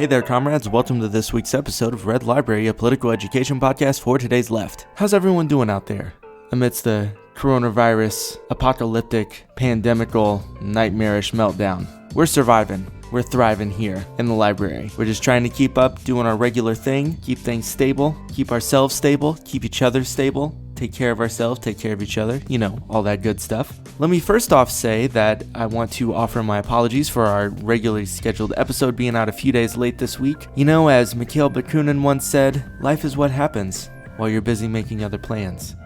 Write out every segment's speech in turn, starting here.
Hey there, comrades. Welcome to this week's episode of Red Library, a political education podcast for today's left. How's everyone doing out there amidst the coronavirus, apocalyptic, pandemical, nightmarish meltdown? We're surviving. We're thriving here in the library. We're just trying to keep up, doing our regular thing, keep things stable, keep ourselves stable, keep each other stable, take care of ourselves, take care of each other, you know, all that good stuff. Let me first off say that I want to offer my apologies for our regularly scheduled episode being out a few days late this week. You know, as Mikhail Bakunin once said, life is what happens while you're busy making other plans.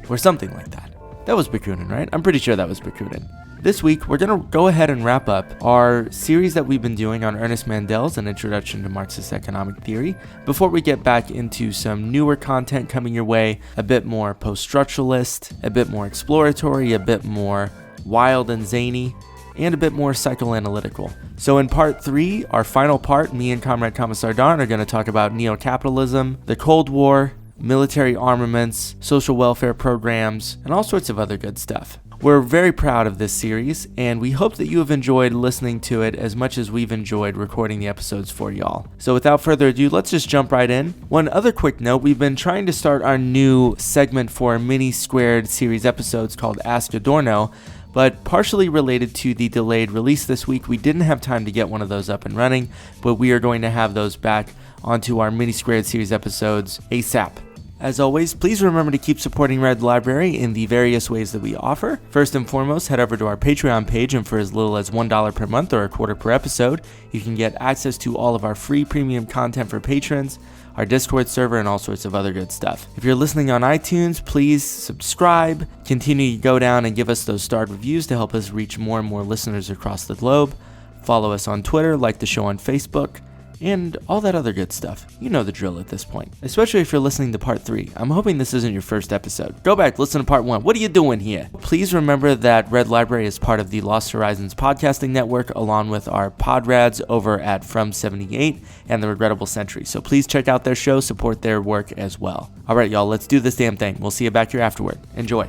Or something like that. That was Bakunin, right? I'm pretty sure that was Bakunin. This week, we're going to go ahead and wrap up our series that we've been doing on Ernest Mandel's An Introduction to Marxist Economic Theory before we get back into some newer content coming your way, a bit more post-structuralist, a bit more exploratory, a bit more wild and zany, and a bit more psychoanalytical. So in part 3, our final part, me and Comrade Kamasardan are going to talk about neo-capitalism, the Cold War, military armaments, social welfare programs, and all sorts of other good stuff. We're very proud of this series, and we hope that you have enjoyed listening to it as much as we've enjoyed recording the episodes for y'all. So without further ado, let's just jump right in. One other quick note, we've been trying to start our new segment for mini squared series episodes called Ask Adorno, but partially related to the delayed release this week, we didn't have time to get one of those up and running, but we are going to have those back onto our mini squared series episodes ASAP. As always, please remember to keep supporting Red Library in the various ways that we offer. First and foremost, head over to our Patreon page, and for as little as $1 per month or $0.25 per episode, you can get access to all of our free premium content for patrons, our Discord server, and all sorts of other good stuff. If you're listening on iTunes, please subscribe, continue to go down and give us those starred reviews to help us reach more and more listeners across the globe. Follow us on Twitter, like the show on Facebook, and all that other good stuff. You know the drill at this point, especially if you're listening to part 3. I'm hoping this isn't your first episode. Go back, listen to part 1. What are you doing here? Please remember that Red Library is part of the Lost Horizons podcasting network, along with our podrads over at From 78 and The Regrettable Century. So please check out their show, support their work as well. All right, y'all, let's do this damn thing. We'll see you back here afterward. Enjoy.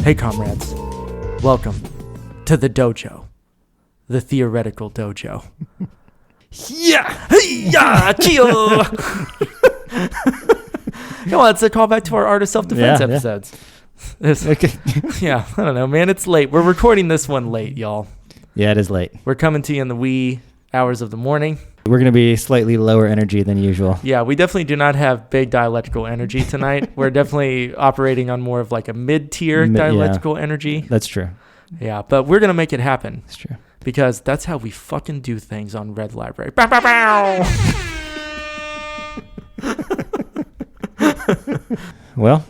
Hey comrades, welcome to the dojo, the theoretical dojo. Yeah, yeah, chill. Come on, it's a callback to our Art of Self-Defense episodes. Okay. Yeah, I don't know, man, it's late. We're recording this one late, y'all. Yeah, it is late. We're coming to you in the wee hours of the morning. We're going to be slightly lower energy than usual. Yeah, we definitely do not have big dialectical energy tonight. We're definitely operating on more of like a mid-tier dialectical energy. That's true. Yeah, but we're going to make it happen. That's true. Because that's how we fucking do things on Red Library. Bow, bow, bow. Well.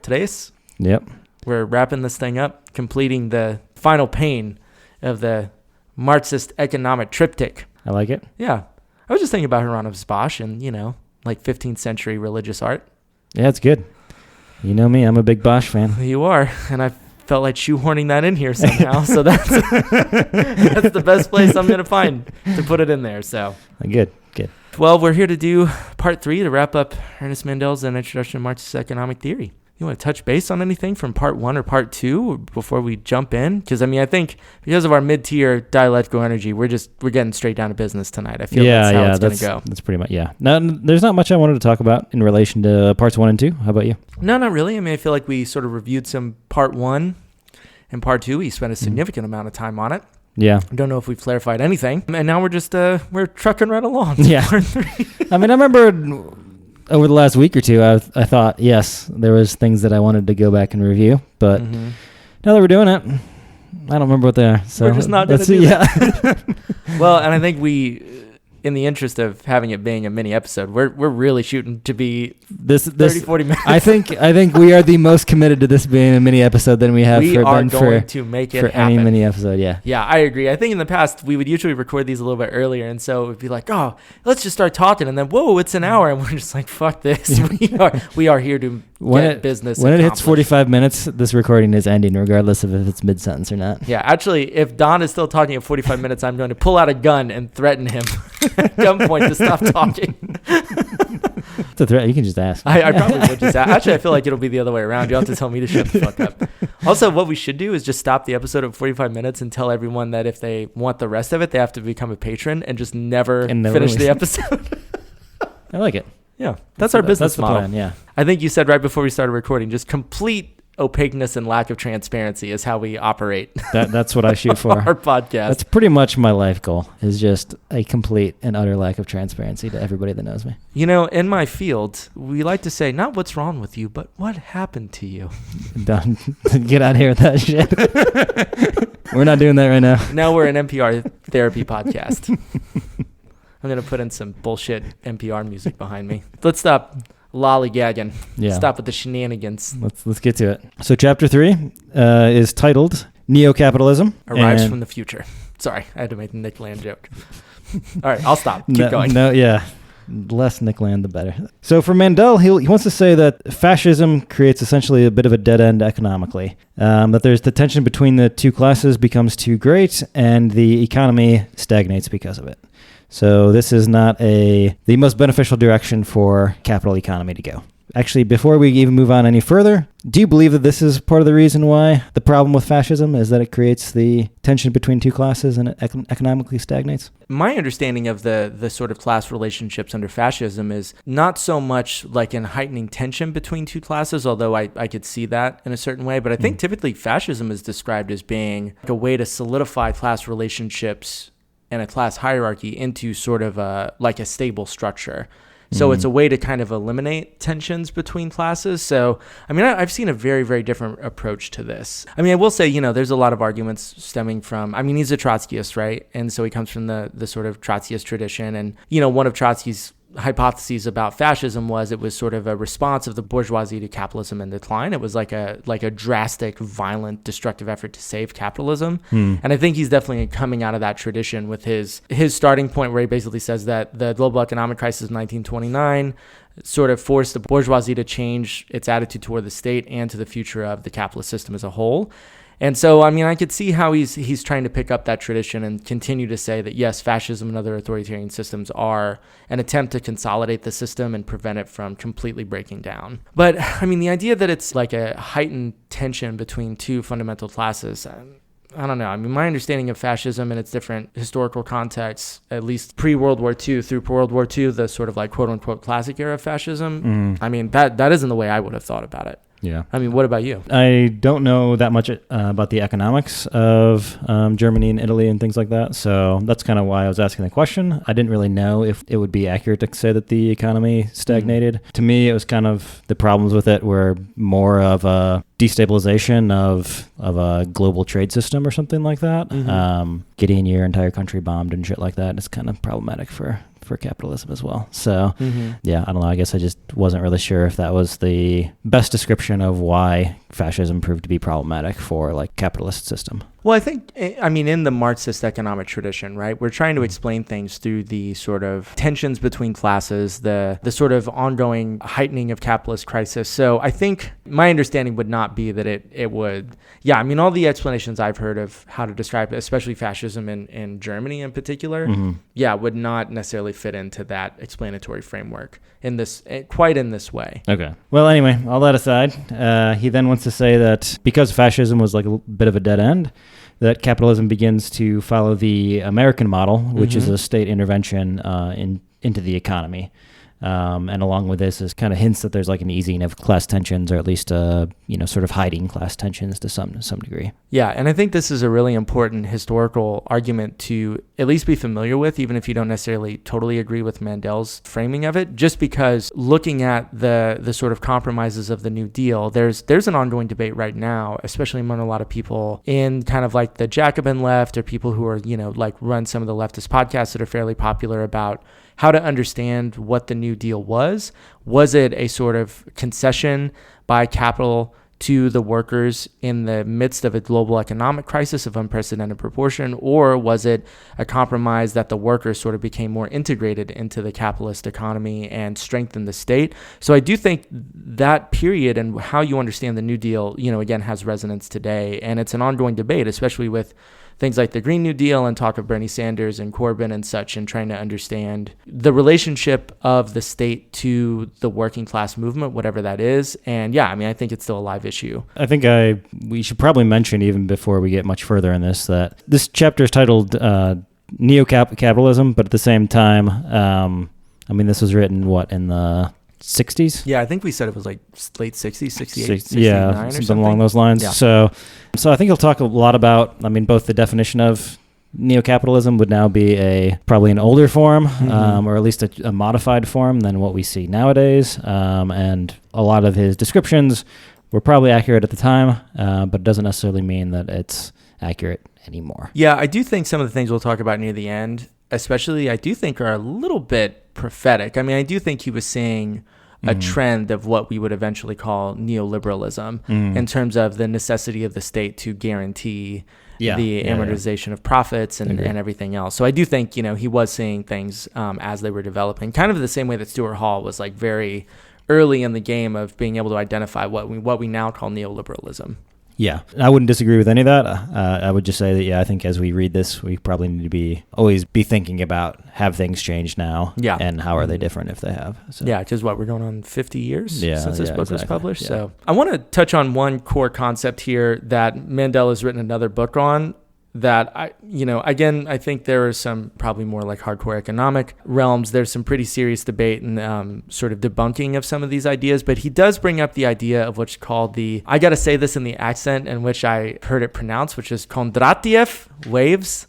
Today's? Yep. We're wrapping this thing up, completing the final pane of the Marxist economic triptych. I like it. Yeah. I was just thinking about Hieronymus Bosch and, you know, like 15th century religious art. Yeah, it's good. You know me, I'm a big Bosch fan. You are. And I felt like shoehorning that in here somehow. So that's that's the best place I'm going to find to put it in there. So Good. Well, we're here to do part 3 to wrap up Ernest Mandel's An Introduction to Marxist Economic Theory. You want to touch base on anything from part 1 or part 2 before we jump in? Because, I mean, I think because of our mid-tier dialectical energy, we're getting straight down to business tonight. I feel that's how it's going to go. That's pretty much, yeah. No, there's not much I wanted to talk about in relation to parts 1 and 2. How about you? No, not really. I mean, I feel like we sort of reviewed some part 1 and part 2. We spent a significant amount of time on it. Yeah. I don't know if we've clarified anything. And now we're just, we're trucking right along. Yeah. I mean, I remember over the last week or two, I thought, yes, there was things that I wanted to go back and review, but now that we're doing it, I don't remember what they are. So we're just not going to do that. Well, and I think we, in the interest of having it being a mini episode, we're really shooting to be 30-40 minutes. I think we are the most committed to this being a mini episode than we have to make it happen. Any mini episode. Yeah, I agree. I think in the past we would usually record these a little bit earlier, and so it would be like, oh, let's just start talking, and then whoa, it's an hour, and we're just like, fuck this. We are here to When business when it hits accomplished. 45 minutes, this recording is ending, regardless of if it's mid-sentence or not. Yeah, actually, if Don is still talking at 45 minutes, I'm going to pull out a gun and threaten him at gunpoint to stop talking. It's a threat. You can just ask. I probably would just ask. Actually, I feel like it'll be the other way around. You'll have to tell me to shut the fuck up. Also, what we should do is just stop the episode at 45 minutes and tell everyone that if they want the rest of it, they have to become a patron and just never finish the episode. I like it. Yeah, that's our business model. That's the plan, yeah. I think you said right before we started recording, just complete opaqueness and lack of transparency is how we operate. That's what I shoot for. Our podcast. That's pretty much my life goal, is just a complete and utter lack of transparency to everybody that knows me. You know, in my field, we like to say, not what's wrong with you, but what happened to you. Done. Get out of here with that shit. We're not doing that right now. Now we're an NPR therapy podcast. I'm going to put in some bullshit NPR music behind me. Let's stop lollygagging. Yeah. Stop with the shenanigans. Let's get to it. So chapter 3 is titled Neo-Capitalism. Arrives from the future. Sorry, I had to make the Nick Land joke. All right, I'll stop. Keep going. No, yeah. Less Nick Land, the better. So for Mandel, he wants to say that fascism creates essentially a bit of a dead end economically. That there's the tension between the two classes becomes too great, and the economy stagnates because of it. So this is not the most beneficial direction for capital economy to go. Actually, before we even move on any further, do you believe that this is part of the reason why the problem with fascism is that it creates the tension between two classes and it economically stagnates? My understanding of the sort of class relationships under fascism is not so much like in heightening tension between two classes, although I could see that in a certain way. But I think typically fascism is described as being like a way to solidify class relationships and a class hierarchy into sort of a stable structure. So it's a way to kind of eliminate tensions between classes. So, I mean, I've seen a very, very different approach to this. I mean, I will say, there's a lot of arguments stemming from, he's a Trotskyist, right? And so he comes from the sort of Trotskyist tradition. And, one of Trotsky's hypotheses about fascism was it was sort of a response of the bourgeoisie to capitalism in decline. It was like a drastic, violent, destructive effort to save capitalism. And I think he's definitely coming out of that tradition with his starting point where he basically says that the global economic crisis of 1929 sort of forced the bourgeoisie to change its attitude toward the state and to the future of the capitalist system as a whole. And so, I could see how he's trying to pick up that tradition and continue to say that, yes, fascism and other authoritarian systems are an attempt to consolidate the system and prevent it from completely breaking down. But, the idea that it's like a heightened tension between two fundamental classes, I don't know. My understanding of fascism and its different historical contexts, at least pre-World War II through World War II, the sort of like quote-unquote classic era of fascism, that isn't the way I would have thought about it. Yeah. What about you? I don't know that much about the economics of Germany and Italy and things like that. So that's kind of why I was asking the question. I didn't really know if it would be accurate to say that the economy stagnated. To me, it was kind of the problems with it were more of a destabilization of a global trade system or something like that. Getting your entire country bombed and shit like that is kind of problematic for capitalism as well. So yeah, I don't know. I guess I just wasn't really sure if that was the best description of why fascism proved to be problematic for like capitalist system. Well, I think, in the Marxist economic tradition, right, we're trying to explain things through the sort of tensions between classes, the sort of ongoing heightening of capitalist crisis. So I think my understanding would not be that it would, all the explanations I've heard of how to describe it, especially fascism in Germany in particular, would not necessarily fit into that explanatory framework quite in this way. Okay. Well, anyway, all that aside, he then wants to say that because fascism was like a bit of a dead end, that capitalism begins to follow the American model, which is a state intervention into the economy. And along with this is kind of hints that there's like an easing of class tensions, or at least sort of hiding class tensions to some degree. Yeah, and I think this is a really important historical argument to at least be familiar with, even if you don't necessarily totally agree with Mandel's framing of it, just because looking at the sort of compromises of the New Deal, there's an ongoing debate right now, especially among a lot of people in kind of like the Jacobin left, or people who are, like run some of the leftist podcasts that are fairly popular about how to understand what the New Deal was. Was it a sort of concession by capital to the workers in the midst of a global economic crisis of unprecedented proportion, or was it a compromise that the workers sort of became more integrated into the capitalist economy and strengthened the state? So I do think that period and how you understand the New Deal, again, has resonance today, and it's an ongoing debate, especially with things like the Green New Deal and talk of Bernie Sanders and Corbyn and such, and trying to understand the relationship of the state to the working class movement, whatever that is. And I think it's still a live issue. I think we should probably mention, even before we get much further in this, that this chapter is titled Neo-Capitalism, but at the same time, this was written, in the 60s? Yeah, I think we said it was like late 60s, 68, 69 or something along those lines. Yeah. So I think he'll talk a lot about, both the definition of neo-capitalism would now be probably an older form, or at least a modified form than what we see nowadays. And a lot of his descriptions were probably accurate at the time, but it doesn't necessarily mean that it's accurate anymore. Yeah, I do think some of the things we'll talk about near the end, especially, I do think are a little bit prophetic. I do think he was seeing a trend of what we would eventually call neoliberalism in terms of the necessity of the state to guarantee the amortization of profits and everything else. So I do think, he was seeing things as they were developing, kind of the same way that Stuart Hall was like very early in the game of being able to identify what we now call neoliberalism. Yeah, I wouldn't disagree with any of that. I would just say that, I think as we read this, we probably need to always be thinking about, have things changed now? Yeah. And how are they different if they have? So. Yeah, because we're going on 50 years since this book was published. Yeah. So I want to touch on one core concept here that Mandel has written another book on, that I think there are some probably more like hardcore economic realms. There's some pretty serious debate and sort of debunking of some of these ideas, but he does bring up the idea of what's called I got to say this in the accent in which I heard it pronounced, which is Kondratiev waves,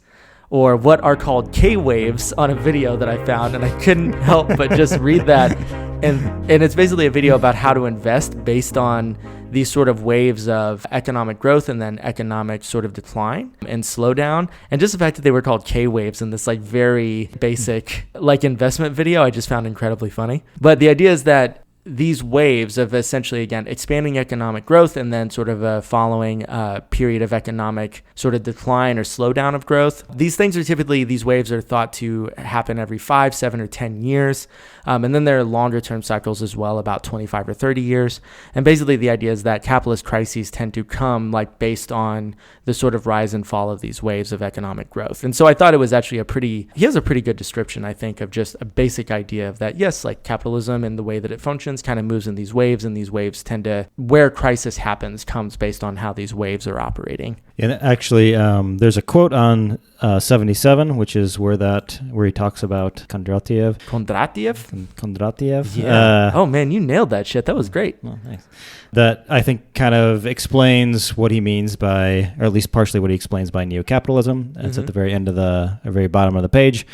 or what are called K waves, on a video that I found, and I couldn't help but just read that. And it's basically a video about how to invest based on these sort of waves of economic growth and then economic sort of decline and slowdown. And just the fact that they were called K waves in this like very basic like investment video, I just found incredibly funny. But the idea is that these waves of essentially, again, expanding economic growth and then sort of a following period of economic sort of decline or slowdown of growth. These waves are thought to happen every 5, 7, or 10 years. And then there are longer term cycles as well, about 25 or 30 years. And basically the idea is that capitalist crises tend to come like based on the sort of rise and fall of these waves of economic growth. And so I thought it was actually he has a pretty good description, I think, of just a basic idea of that, yes, like capitalism and the way that it functions kind of moves in these waves, and these waves tend to, where crisis happens comes based on how these waves are operating. And actually, there's a quote on 77, which is where he talks about Kondratiev. Kondratiev? Yeah. Oh man, you nailed that shit. That was great. Oh, thanks. That I think kind of explains what he means by, or at least partially what he explains by neo-capitalism. It's at the very end of very bottom of the page.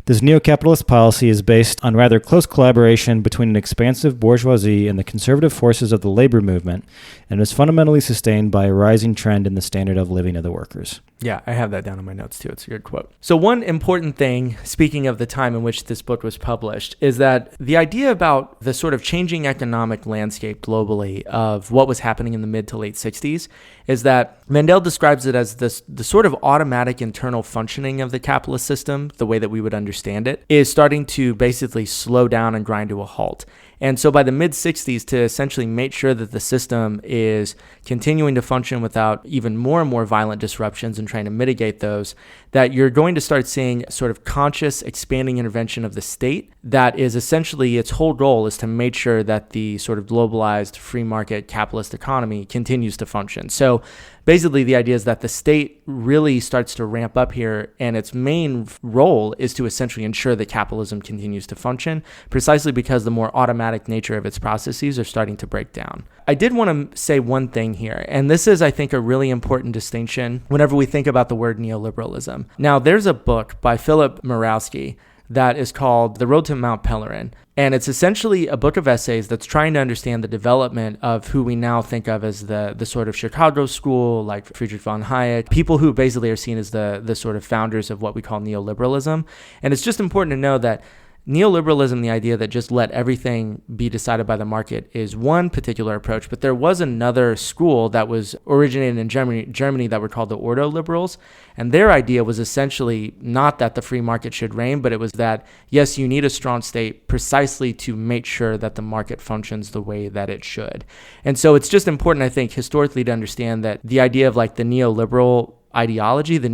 This neo-capitalist policy is based on rather close collaboration between an expansive bourgeoisie and the conservative forces of the labor movement, and is fundamentally sustained by a rising trend in the standard of living of the workers. Yeah, I have that down in my notes too. It's a good quote. So one important thing, speaking of the time in which this book was published, is that the idea about the sort of changing economic landscape globally of what was happening in the mid to late 60s is that Mandel describes it as the sort of automatic internal functioning of the capitalist system, the way that we would understand it, is starting to basically slow down and grind to a halt. And so by the mid-60s, to essentially make sure that the system is continuing to function without even more and more violent disruptions and trying to mitigate those, that you're going to start seeing sort of conscious expanding intervention of the state that is essentially, its whole goal is to make sure that the sort of globalized free market capitalist economy continues to function. So basically, the idea is that the state really starts to ramp up here, and its main role is to essentially ensure that capitalism continues to function, precisely because the more automatic nature of its processes are starting to break down. I did want to say one thing here, and this is, I think, a really important distinction whenever we think about the word neoliberalism. Now, there's a book by Philip Murawski that is called The Road to Mount Pelerin. And it's essentially a book of essays that's trying to understand the development of who we now think of as the sort of Chicago school, like Friedrich von Hayek, people who basically are seen as the sort of founders of what we call neoliberalism. And it's just important to know that neoliberalism, the idea that just let everything be decided by the market, is one particular approach. But there was another school that was originated in Germany that were called the Ordo liberals. And their idea was essentially not that the free market should reign, but it was that, yes, you need a strong state precisely to make sure that the market functions the way that it should. And so it's just important, I think, historically to understand that the idea of like the neoliberal ideology, the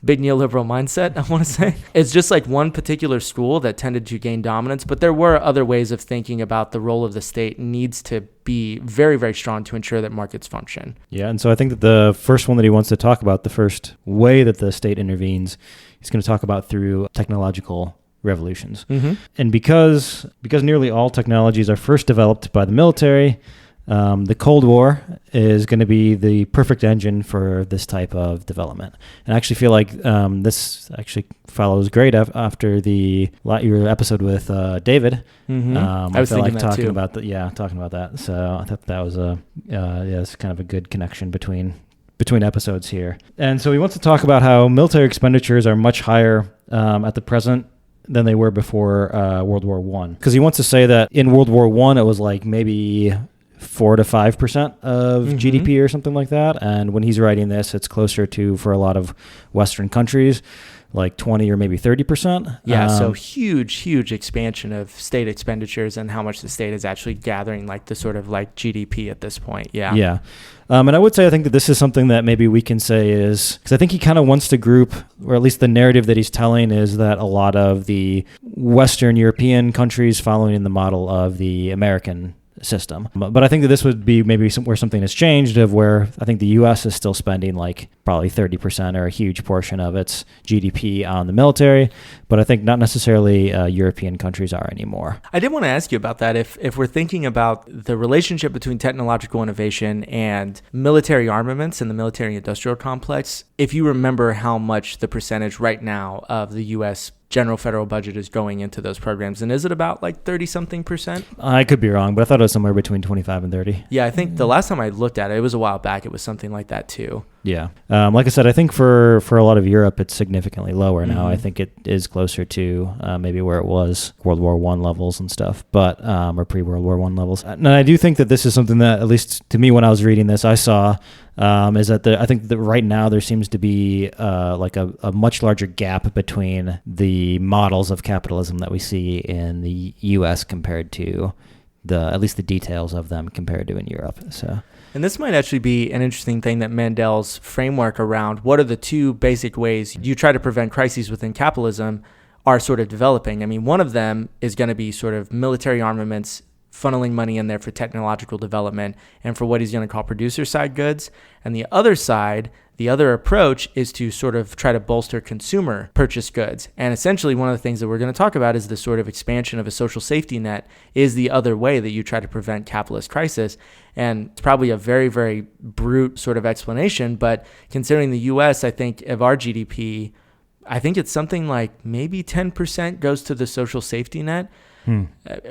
big neoliberal mindset, I want to say, it's just like one particular school that tended to gain dominance. But there were other ways of thinking about the role of the state needs to be very, very strong to ensure that markets function. Yeah, and so I think that the first one that he wants to talk about, the first way that the state intervenes, he's going to talk about through technological revolutions. Mm-hmm. And because nearly all technologies are first developed by the military, the Cold War is going to be the perfect engine for this type of development. And I actually feel like this actually follows great after your episode with David. Mm-hmm. I was thinking like that talking too. about talking about that. So I thought that was it's kind of a good connection between episodes here. And so he wants to talk about how military expenditures are much higher at the present than they were before World War I. Because he wants to say that in World War I, it was like maybe 4 to 5% of Mm-hmm. GDP or something like that. And when he's writing this, it's closer to, for a lot of Western countries, like 20 or maybe 30%. Yeah, so huge expansion of state expenditures and how much the state is actually gathering like the sort of like GDP at this point. Yeah. Yeah. And I would say I think that this is something that maybe we can say is, because I think he kind of wants to group, or at least the narrative that he's telling is that a lot of the Western European countries following in the model of the American system. But I think that this would be maybe where something has changed, of where I think the U.S. is still spending like probably 30% or a huge portion of its GDP on the military, but I think not necessarily European countries are anymore. I did want to ask you about that. If we're thinking about the relationship between technological innovation and military armaments and the military industrial complex, if you remember how much the percentage right now of the U.S. general federal budget is going into those programs, and is it about like 30-something%? I could be wrong, but I thought it was somewhere between 25 and 30. Yeah, I think the last time I looked at it, it was a while back, it was something like that too. Yeah. Like I said, I think for a lot of Europe, it's significantly lower now. I think it is closer to maybe where it was World War I levels and stuff, but or pre-World War I levels. And I do think that this is something that, at least to me when I was reading this, I saw is that I think that right now there seems to be like a much larger gap between the models of capitalism that we see in the U.S. compared to at least the details of them compared to in Europe. So. And this might actually be an interesting thing, that Mandel's framework around what are the two basic ways you try to prevent crises within capitalism are sort of developing. I mean, one of them is going to be sort of military armaments, funneling money in there for technological development and for what he's going to call producer side goods. And the other side, the other approach, is to sort of try to bolster consumer purchase goods. And essentially one of the things that we're going to talk about is the sort of expansion of a social safety net is the other way that you try to prevent capitalist crisis. And it's probably a very, very brute sort of explanation, but considering the US, I think of our GDP, I think it's something like maybe 10% goes to the social safety net.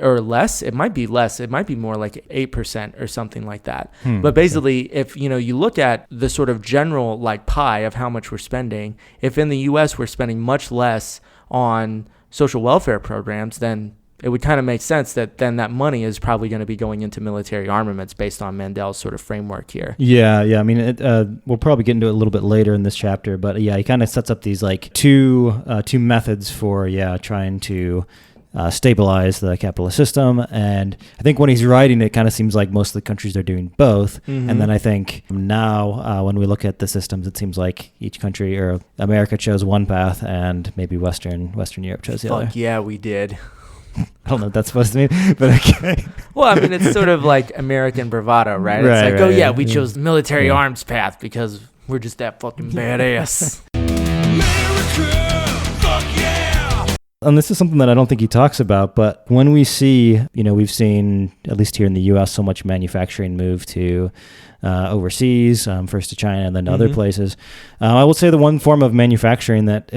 Or less. It might be less. It might be more like 8% or something like that. But basically, if you look at the sort of general like pie of how much we're spending, if in the US we're spending much less on social welfare programs, then it would kind of make sense that then that money is probably going to be going into military armaments based on Mandel's sort of framework here. Yeah. I mean, we'll probably get into it a little bit later in this chapter, but yeah, he kind of sets up these like two methods for trying to stabilize the capitalist system. And I think when he's writing, it kind of seems like most of the countries are doing both. Mm-hmm. And then I think now when we look at the systems, it seems like each country, or America chose one path and maybe Western Europe chose the other. Fuck yeah, we did. I don't know what that's supposed to mean, but okay. Well, I mean, it's sort of like American bravado, right? It's like, oh yeah, we chose the military arms path because we're just that fucking badass. And this is something that I don't think he talks about, but when we see, we've seen, at least here in the U.S., so much manufacturing move to overseas, first to China and then to other places. I will say the one form of manufacturing that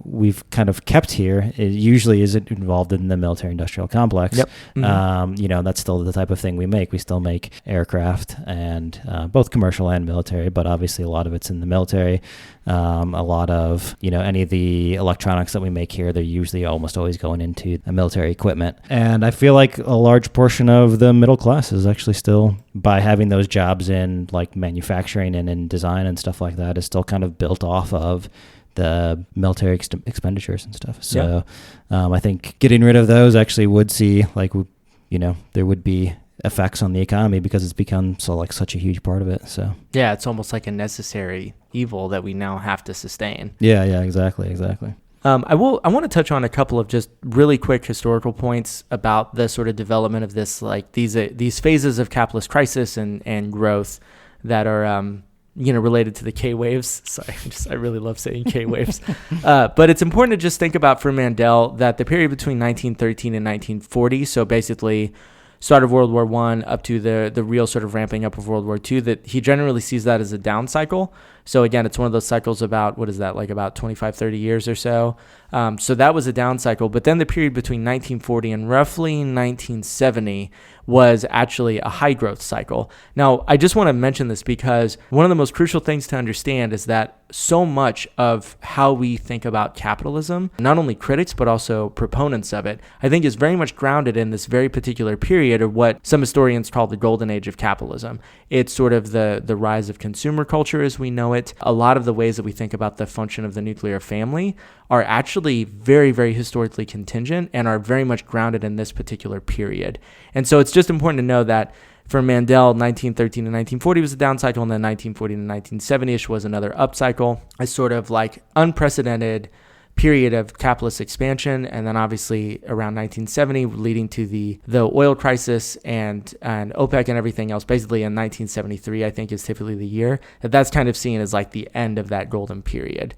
we've kind of kept here usually is involved in the military-industrial complex. Yep. That's still the type of thing we make. We still make aircraft, and both commercial and military, but obviously a lot of it's in the military. A lot of, any of the electronics that we make here, they usually almost always going into military equipment. And I feel like a large portion of the middle class is actually still, by having those jobs in like manufacturing and in design and stuff like that, is still kind of built off of the military expenditures and stuff. So I think getting rid of those actually would see like, there would be effects on the economy because it's become such a huge part of it. So yeah, it's almost like a necessary evil that we now have to sustain. Yeah, exactly. I want to touch on a couple of just really quick historical points about the sort of development of this, like these phases of capitalist crisis and growth that are related to the K waves. Sorry, I really love saying K waves. But it's important to just think about for Mandel that the period between 1913 and 1940, so basically start of World War I up to the real sort of ramping up of World War II, that he generally sees that as a down cycle. So again, it's one of those cycles about, about 25, 30 years or so. So that was a down cycle. But then the period between 1940 and roughly 1970 was actually a high growth cycle. Now, I just want to mention this because one of the most crucial things to understand is that so much of how we think about capitalism, not only critics, but also proponents of it, I think is very much grounded in this very particular period of what some historians call the Golden Age of Capitalism. It's sort of the rise of consumer culture as we know it. A lot of the ways that we think about the function of the nuclear family are actually very, very historically contingent and are very much grounded in this particular period. And so it's just important to know that for Mandel, 1913 to 1940 was a down cycle, and then 1940 to 1970-ish was another up cycle, a sort of like unprecedented period of capitalist expansion, and then obviously around 1970 leading to the oil crisis and OPEC and everything else. Basically in 1973, I think, is typically the year that's kind of seen as like the end of that golden period.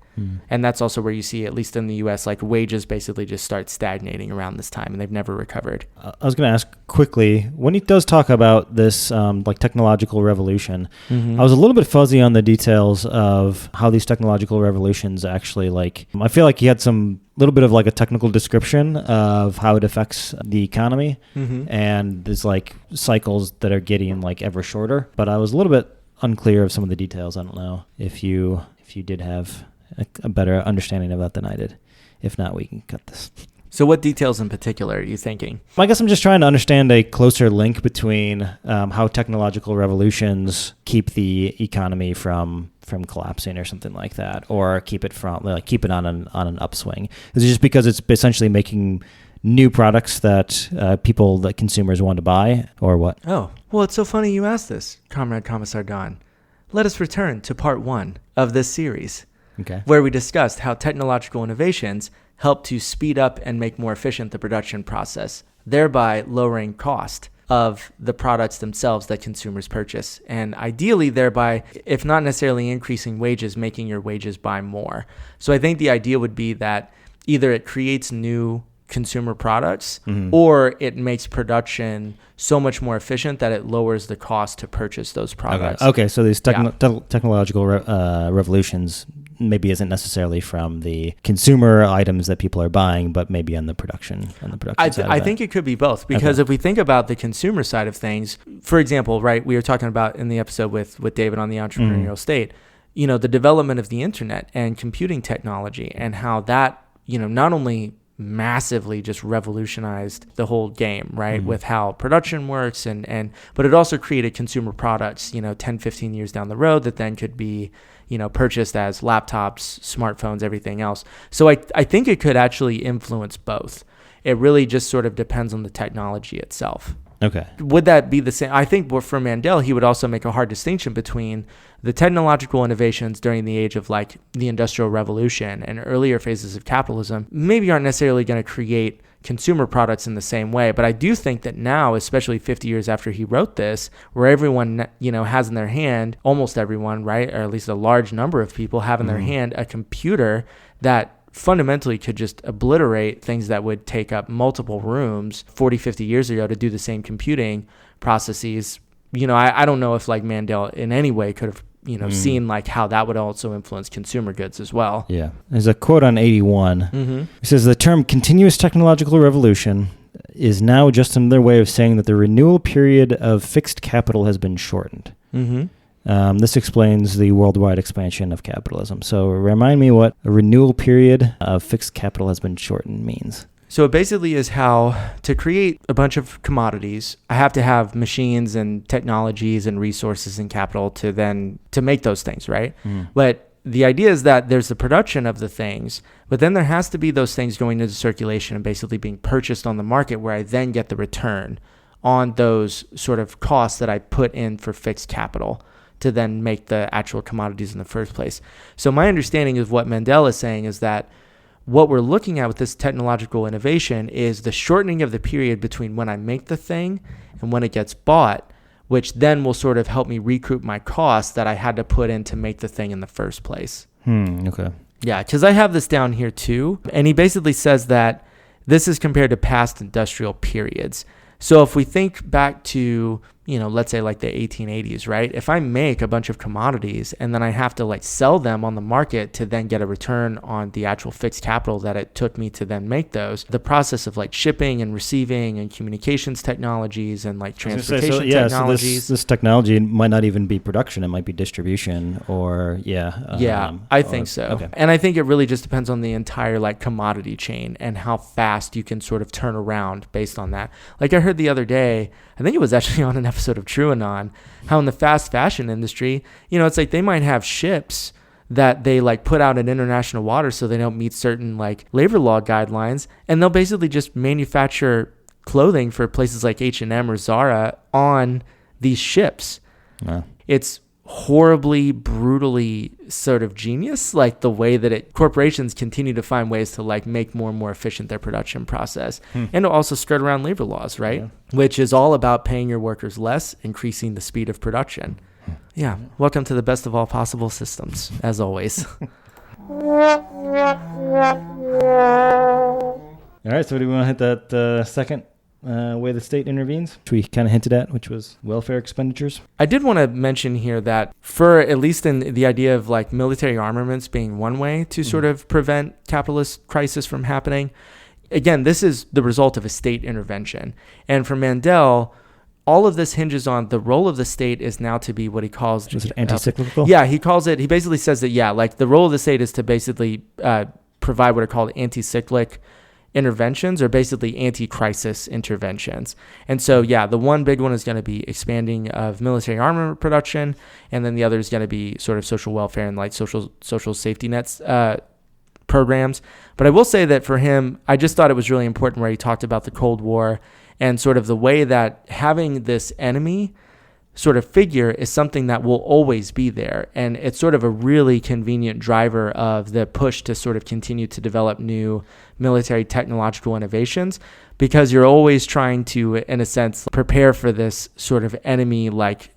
And that's also where you see, at least in the US, like wages basically just start stagnating around this time, and they've never recovered. I was going to ask quickly, when he does talk about this like technological revolution, I was a little bit fuzzy on the details of how these technological revolutions actually, like, I feel like he had some little bit of like a technical description of how it affects the economy, and there's like cycles that are getting like ever shorter, but I was a little bit unclear of some of the details. I don't know if you did have a better understanding of that than I did. If not, we can cut this. So what details in particular are you thinking? I guess I'm just trying to understand a closer link between how technological revolutions keep the economy from collapsing or something like that, or keep it on an upswing. Is it just because it's essentially making new products that that consumers want to buy, or what? Oh, well, it's so funny you asked this, Comrade Commissar Don. Let us return to part 1 of this series, where we discussed how technological innovations help to speed up and make more efficient the production process, thereby lowering cost of the products themselves that consumers purchase, and ideally thereby, if not necessarily increasing wages, making your wages buy more. So I think the idea would be that either it creates new consumer products, or it makes production so much more efficient that it lowers the cost to purchase those products. Okay. So these technological revolutions maybe isn't necessarily from the consumer items that people are buying, but maybe on the production side. I think it could be both, because if we think about the consumer side of things, for example, right, we were talking about in the episode with David on the entrepreneurial state, the development of the internet and computing technology, and how that, not only massively just revolutionized the whole game, right, with how production works, but it also created consumer products, 10, 15 years down the road that then could be, purchased as laptops, smartphones, everything else. So I think it could actually influence both. It really just sort of depends on the technology itself. Okay. Would that be the same? I think for Mandel, he would also make a hard distinction between the technological innovations during the age of like the Industrial Revolution and earlier phases of capitalism maybe aren't necessarily going to create consumer products in the same way. But I do think that now, especially 50 years after he wrote this, where everyone, has in their hand, almost everyone, right, or at least a large number of people have in their hand a computer that fundamentally could just obliterate things that would take up multiple rooms 40, 50 years ago to do the same computing processes. I don't know if like Mandel in any way could have, seen like how that would also influence consumer goods as well. Yeah. There's a quote on 81. It says, the term continuous technological revolution is now just another way of saying that the renewal period of fixed capital has been shortened. This explains the worldwide expansion of capitalism. So remind me what a renewal period of fixed capital has been shortened means. So it basically is how to create a bunch of commodities, I have to have machines and technologies and resources and capital to make those things, right? But the idea is that there's the production of the things, but then there has to be those things going into circulation and basically being purchased on the market where I then get the return on those sort of costs that I put in for fixed capital to then make the actual commodities in the first place. So my understanding of what Mendel is saying is that what we're looking at with this technological innovation is the shortening of the period between when I make the thing and when it gets bought, which then will sort of help me recoup my costs that I had to put in to make the thing in the first place. Okay. Yeah, because I have this down here too. And he basically says that this is compared to past industrial periods. So if we think back to, let's say like the 1880s, right? If I make a bunch of commodities and then I have to like sell them on the market to then get a return on the actual fixed capital that it took me to then make those, the process of like shipping and receiving and communications technologies and like transportation technologies. So this technology might not even be production. It might be distribution or, I think so. Okay. And I think it really just depends on the entire like commodity chain and how fast you can sort of turn around based on that. Like I heard the other day, I think it was actually on an episode of TrueAnon, how in the fast fashion industry, it's like they might have ships that they like put out in international waters so they don't meet certain like labor law guidelines, and they'll basically just manufacture clothing for places like H&M or Zara on these ships. Yeah. It's horribly, brutally sort of genius, like the way that corporations continue to find ways to like make more and more efficient their production process and to also skirt around labor laws, right? Which is all about paying your workers less, increasing the speed of production. Yeah. Welcome to the best of all possible systems, as always. All right, so do we want to hit that second way the state intervenes, which we kind of hinted at, which was welfare expenditures? I did want to mention here that for at least in the idea of like military armaments being one way to sort of prevent capitalist crisis from happening, again, this is the result of a state intervention. And for Mandel, all of this hinges on the role of the state is now to be what he calls... Was it anti-cyclical? He basically says that, like the role of the state is to basically provide what are called anti-cyclic interventions, or basically anti-crisis interventions. And so, the one big one is going to be expanding of military armament production, and then the other is going to be sort of social welfare and like social safety nets programs. But I will say that for him, I just thought it was really important where he talked about the Cold War and sort of the way that having this enemy sort of figure is something that will always be there. And it's sort of a really convenient driver of the push to sort of continue to develop new military technological innovations, because you're always trying to, in a sense, prepare for this sort of enemy, like,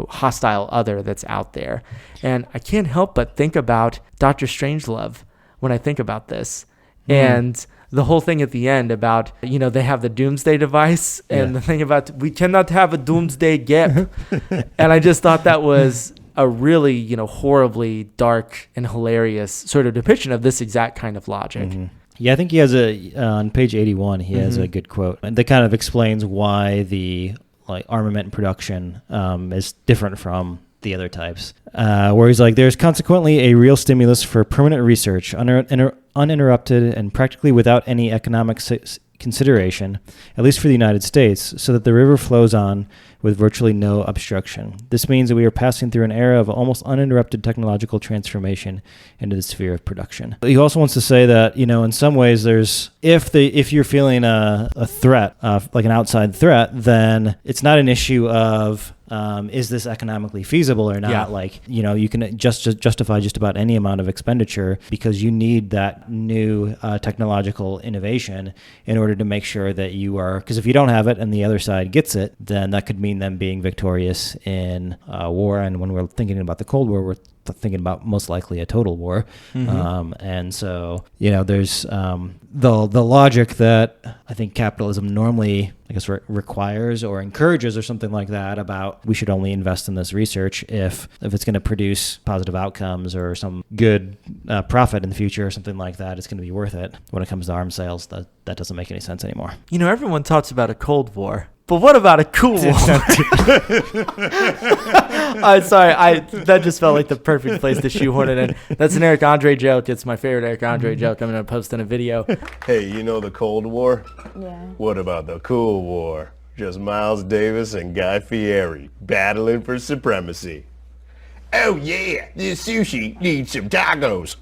hostile other that's out there. And I can't help but think about Dr. Strangelove when I think about this. And the whole thing at the end about, they have the doomsday device and the thing about we cannot have a doomsday gap. And I just thought that was a really, horribly dark and hilarious sort of depiction of this exact kind of logic. Yeah, I think he has on page 81, he has a good quote. And that kind of explains why the armament production is different from the other types, where he's like, there's consequently a real stimulus for permanent research, uninterrupted and practically without any economic consideration, at least for the United States, so that the river flows on with virtually no obstruction. This means that we are passing through an era of almost uninterrupted technological transformation into the sphere of production. He also wants to say that, in some ways there's, if you're feeling a threat, like an outside threat, then it's not an issue of, is this economically feasible or not? Yeah. Like, you can justify just about any amount of expenditure because you need that new technological innovation in order to make sure that you are, because if you don't have it and the other side gets it, then that could mean them being victorious in war. And when we're thinking about the Cold War, we're thinking about most likely a total war. And so, there's the logic that I think capitalism normally, I guess, requires or encourages or something like that about we should only invest in this research if it's going to produce positive outcomes or some good profit in the future or something like that. It's going to be worth it. When it comes to arms sales, that doesn't make any sense anymore. Everyone talks about a Cold War, But what about a cool war? I'm sorry, that just felt like the perfect place to shoehorn it in. That's an Eric Andre joke. It's my favorite Eric Andre joke. I'm going to post in a video. Hey, you know the Cold War? Yeah. What about the Cool War? Just Miles Davis and Guy Fieri battling for supremacy. Oh yeah, this sushi needs some tacos.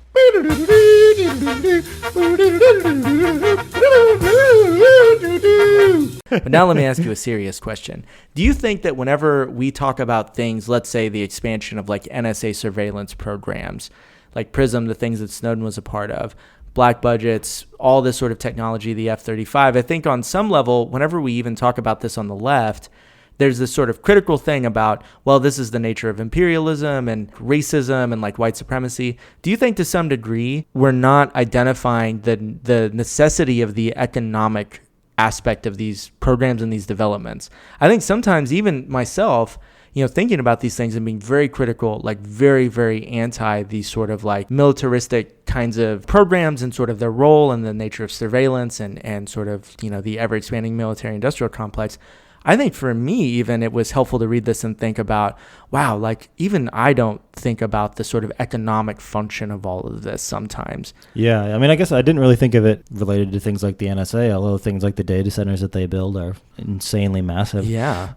But now let me ask you a serious question. Do you think that whenever we talk about things, let's say the expansion of like NSA surveillance programs, like PRISM, the things that Snowden was a part of, black budgets, all this sort of technology, the F-35, I think on some level, whenever we even talk about this on the left, there's this sort of critical thing about, well, this is the nature of imperialism and racism and like white supremacy. Do you think to some degree we're not identifying the necessity of the economic aspect of these programs and these developments? I think sometimes even myself, thinking about these things and being very critical, like very, very anti these sort of like militaristic kinds of programs and sort of their role and the nature of surveillance and sort of, the ever expanding military industrial complex. I think for me, even it was helpful to read this and think about, wow, like even I don't think about the sort of economic function of all of this sometimes. Yeah, I mean, I guess I didn't really think of it related to things like the NSA, although things like the data centers that they build are insanely massive. Yeah.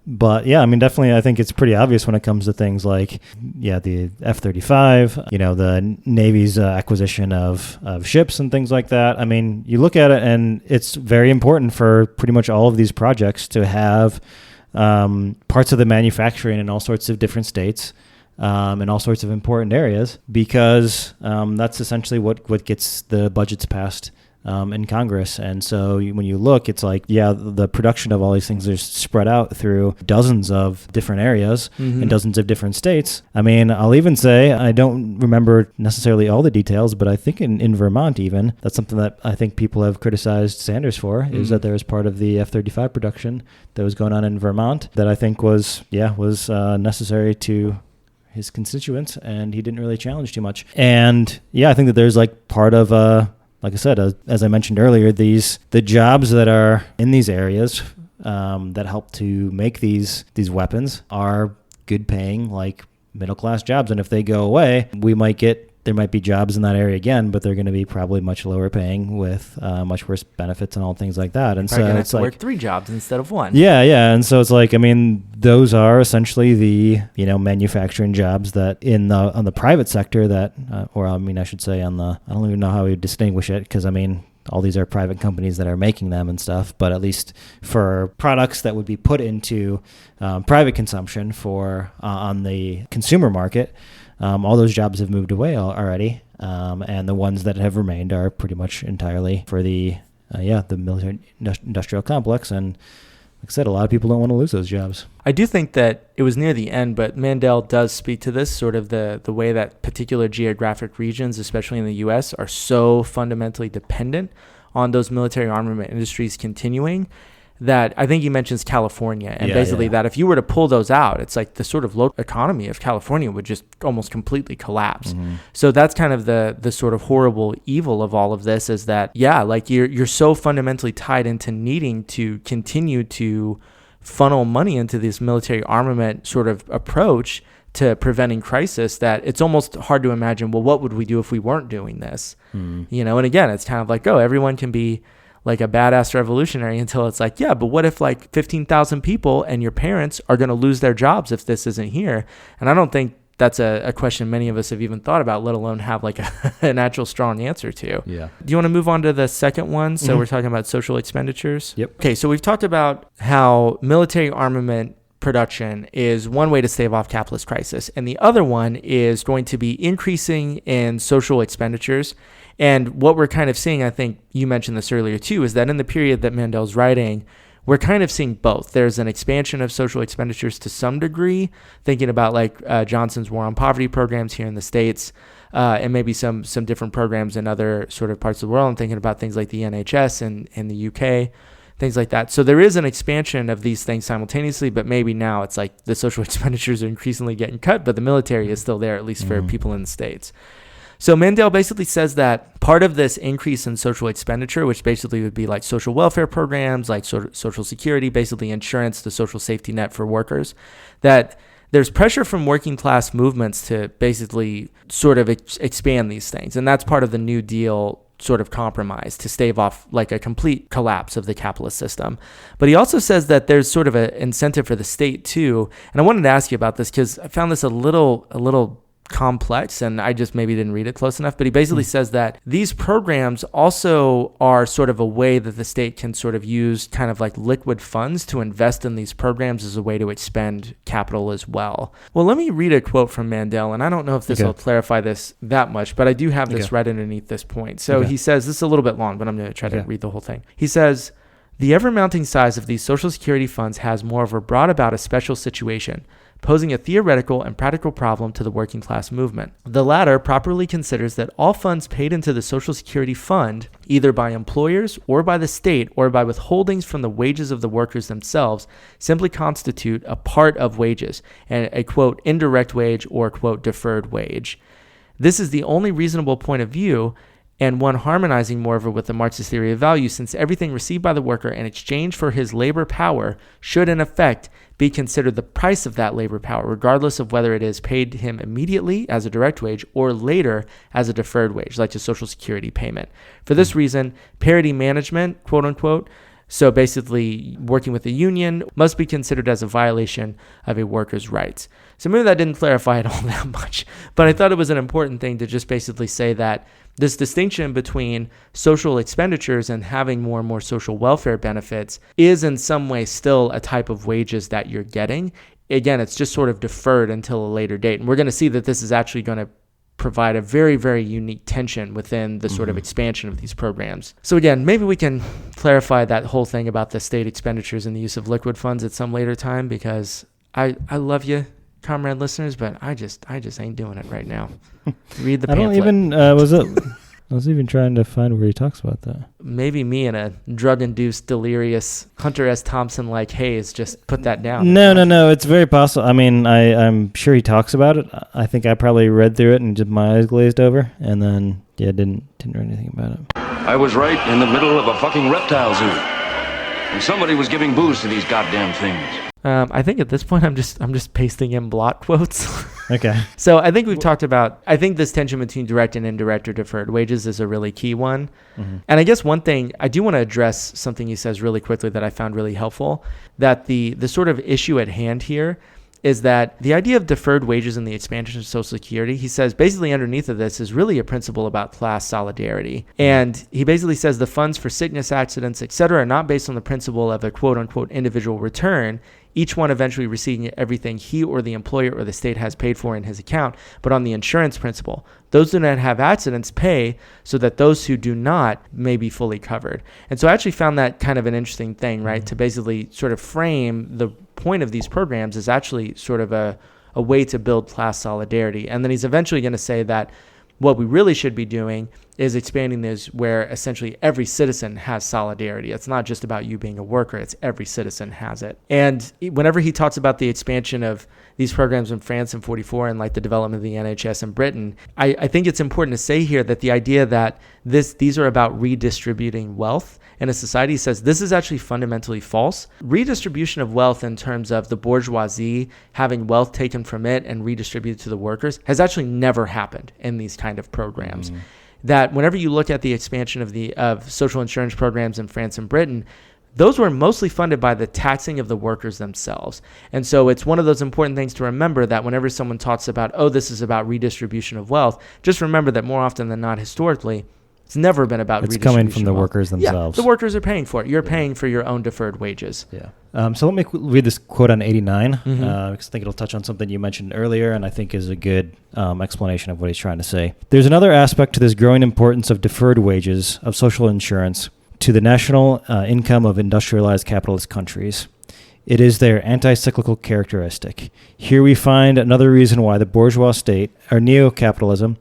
But yeah, I mean, definitely I think it's pretty obvious when it comes to things like, the F-35, the Navy's acquisition of ships and things like that. I mean, you look at it and it's very important for pretty much all of these projects to have parts of the manufacturing in all sorts of different states in all sorts of important areas, because that's essentially what gets the budgets passed in Congress. And so when you look, it's like, the production of all these things is spread out through dozens of different areas in dozens of different states. I mean, I'll even say, I don't remember necessarily all the details, but I think in Vermont even, that's something that I think people have criticized Sanders for, is that there was part of the F-35 production that was going on in Vermont that I think was necessary to his constituents, and he didn't really challenge too much. And I think that there's like part of like I said, as I mentioned earlier, the jobs that are in these areas that help to make these weapons are good paying, like middle class jobs. And if they go away, there might be jobs in that area again, but they're going to be probably much lower paying with much worse benefits and all things like that. And so it's like work 3 jobs instead of 1. Yeah. And so it's like, I mean, those are essentially the manufacturing jobs that on the private sector that, or I mean, I should say I don't even know how we would distinguish it, because I mean, all these are private companies that are making them and stuff, but at least for products that would be put into private consumption for on the consumer market, all those jobs have moved away already, and the ones that have remained are pretty much entirely for the military industrial complex. And like I said, a lot of people don't want to lose those jobs. I do think that it was near the end, but Mandel does speak to this, sort of the way that particular geographic regions, especially in the U.S., are so fundamentally dependent on those military armament industries continuing, that I think he mentions California, and that if you were to pull those out, it's like the sort of local economy of California would just almost completely collapse. So that's kind of the sort of horrible evil of all of this, is that, like you're so fundamentally tied into needing to continue to funnel money into this military armament sort of approach to preventing crisis, that it's almost hard to imagine, well, what would we do if we weren't doing this? And again, it's kind of like, everyone can be like a badass revolutionary, until it's like, but what if like 15,000 people and your parents are going to lose their jobs if this isn't here? And I don't think that's a question many of us have even thought about, let alone have like an actual strong answer to. Yeah. Do you want to move on to the second one? So we're talking about social expenditures. Yep. Okay, so we've talked about how military armament production is one way to stave off capitalist crisis, and the other one is going to be increasing in social expenditures. And what we're kind of seeing, I think you mentioned this earlier too, is that in the period that Mandel's writing, we're kind of seeing both. There's an expansion of social expenditures to some degree, thinking about like Johnson's War on Poverty programs here in the States, and maybe some different programs in other sort of parts of the world. I'm thinking about things like the NHS in the UK, things like that. So there is an expansion of these things simultaneously, but maybe now it's like the social expenditures are increasingly getting cut, but the military is still there, at least for people in the States. So Mandel basically says that part of this increase in social expenditure, which basically would be like social welfare programs, like social security, basically insurance, the social safety net for workers, that there's pressure from working class movements to basically sort of expand these things. And that's part of the New Deal sort of compromise to stave off like a complete collapse of the capitalist system. But he also says that there's sort of an incentive for the state too. And I wanted to ask you about this because I found this a little complex and I just maybe didn't read it close enough. But he basically says that these programs also are sort of a way that the state can sort of use kind of like liquid funds to invest in these programs as a way to expend capital as well. Well, let me read a quote from Mandel, and I don't know if this will clarify this that much, but I do have this right underneath this point. So he says, this is a little bit long, but I'm going to try to read the whole thing. He says, the ever-mounting size of these Social Security funds has, moreover, brought about a special situation, posing a theoretical and practical problem to the working class movement. The latter properly considers that all funds paid into the Social Security Fund, either by employers or by the state or by withholdings from the wages of the workers themselves, simply constitute a part of wages, and a, quote, indirect wage or, quote, deferred wage. This is the only reasonable point of view, and one harmonizing, moreover, with the Marxist theory of value, since everything received by the worker in exchange for his labor power should, in effect, be considered the price of that labor power, regardless of whether it is paid him immediately as a direct wage or later as a deferred wage, like a Social Security payment. For this reason, parity management, quote unquote, so basically working with the union, must be considered as a violation of a worker's rights. So maybe that didn't clarify it all that much, but I thought it was an important thing to just basically say that this distinction between social expenditures and having more and more social welfare benefits is in some way still a type of wages that you're getting. Again, it's just sort of deferred until a later date. And we're going to see that this is actually going to provide a very, very unique tension within the sort of expansion of these programs. So again, maybe we can clarify that whole thing about the state expenditures and the use of liquid funds at some later time, because I love you, comrade listeners, but I just ain't doing it right now. Read the pamphlet. I was even trying to find where he talks about that. Maybe me in a drug-induced, delirious, Hunter S. Thompson-like haze just put that down. No. It's very possible. I mean, I'm sure he talks about it. I think I probably read through it and just my eyes glazed over, and then didn't read anything about it. I was right in the middle of a fucking reptile zoo, and somebody was giving booze to these goddamn things. I think at this point I'm just pasting in block quotes. Okay. So I think we've talked about, I think this tension between direct and indirect or deferred wages is a really key one. Mm-hmm. And I guess one thing, I do want to address something he says really quickly that I found really helpful, that the sort of issue at hand here is that the idea of deferred wages and the expansion of Social Security, he says basically underneath of this is really a principle about class solidarity. And he basically says the funds for sickness, accidents, etc. are not based on the principle of a quote-unquote individual return, each one eventually receiving everything he or the employer or the state has paid for in his account, but on the insurance principle. Those who do not have accidents pay so that those who do not may be fully covered. And so I actually found that kind of an interesting thing, right? To basically sort of frame the point of these programs as actually sort of a way to build class solidarity. And then he's eventually going to say that what we really should be doing is expanding this where essentially every citizen has solidarity. It's not just about you being a worker, it's every citizen has it. And whenever he talks about the expansion of these programs in France in 44 and like the development of the NHS in Britain, I think it's important to say here that the idea that these are about redistributing wealth in a society says this is actually fundamentally false. Redistribution of wealth in terms of the bourgeoisie having wealth taken from it and redistributed to the workers has actually never happened in these kind of programs. Mm-hmm. That whenever you look at the expansion of social insurance programs in France and Britain, those were mostly funded by the taxing of the workers themselves. And so it's one of those important things to remember that whenever someone talks about, oh, this is about redistribution of wealth, just remember that more often than not, historically, it's never been about redistribution. It's coming from the workers themselves. Yeah, the workers are paying for it. You're paying for your own deferred wages. Yeah. So let me read this quote on 89, because I think it'll touch on something you mentioned earlier and I think is a good explanation of what he's trying to say. There's another aspect to this growing importance of deferred wages, of social insurance, to the national income of industrialized capitalist countries. It is their anti-cyclical characteristic. Here we find another reason why the bourgeois state, or neo-capitalism,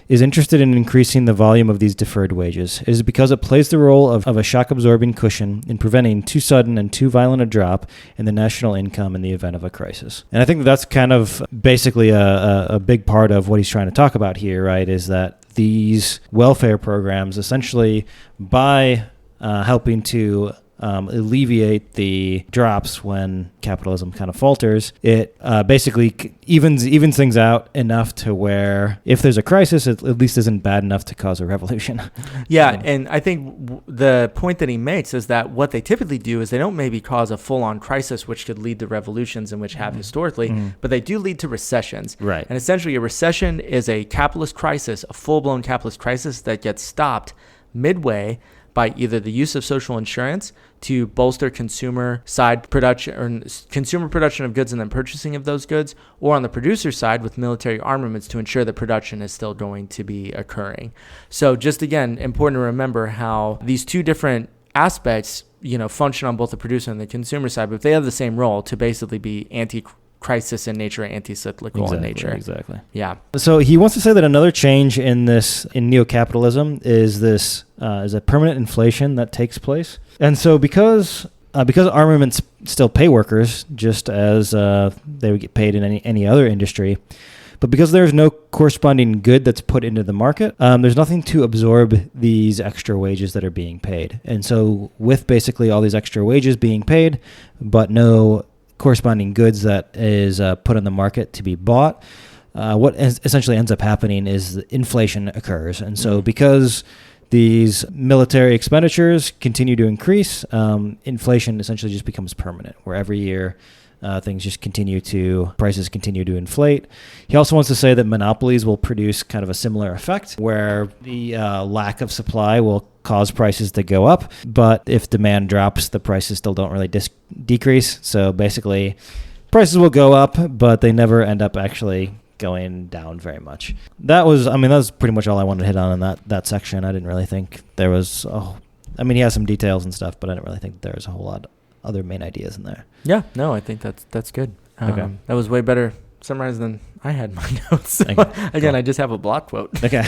is interested in increasing the volume of these deferred wages. It is because it plays the role of a shock-absorbing cushion in preventing too sudden and too violent a drop in the national income in the event of a crisis. And I think that's kind of basically a big part of what he's trying to talk about here, right, is that these welfare programs essentially by helping to alleviate the drops when capitalism kind of falters. It basically evens things out enough to where if there's a crisis, it at least isn't bad enough to cause a revolution. Yeah, and I think the point that he makes is that what they typically do is they don't maybe cause a full-on crisis, which could lead to revolutions and which have historically, but they do lead to recessions. Right. And essentially a recession is a capitalist crisis, a full-blown capitalist crisis that gets stopped midway by either the use of social insurance to bolster consumer side production or consumer production of goods and then purchasing of those goods, or on the producer side with military armaments to ensure that production is still going to be occurring. So just again, important to remember how these two different aspects, function on both the producer and the consumer side, but they have the same role to basically be anti-crisis in nature, anti-cyclical in nature. Exactly. Yeah. So he wants to say that another change in neo-capitalism is a permanent inflation that takes place. And so because armaments still pay workers just as they would get paid in any other industry, but because there's no corresponding good that's put into the market, there's nothing to absorb these extra wages that are being paid. And so with basically all these extra wages being paid, but no corresponding goods that is put on the market to be bought, what essentially ends up happening is inflation occurs. And so because these military expenditures continue to increase, inflation essentially just becomes permanent, where every year prices continue to inflate. He also wants to say that monopolies will produce kind of a similar effect, where the lack of supply will cause prices to go up, but if demand drops, the prices still don't really decrease. So basically, prices will go up, but they never end up actually going down very much. That was pretty much all I wanted to hit on in that section. I didn't really think there was, he has some details and stuff, but I didn't really think there was a whole lot of other main ideas in there. Yeah, no, I think that's good. Okay. That was way better summarized than I had my notes. So, okay. Again, I just have a block quote. Okay.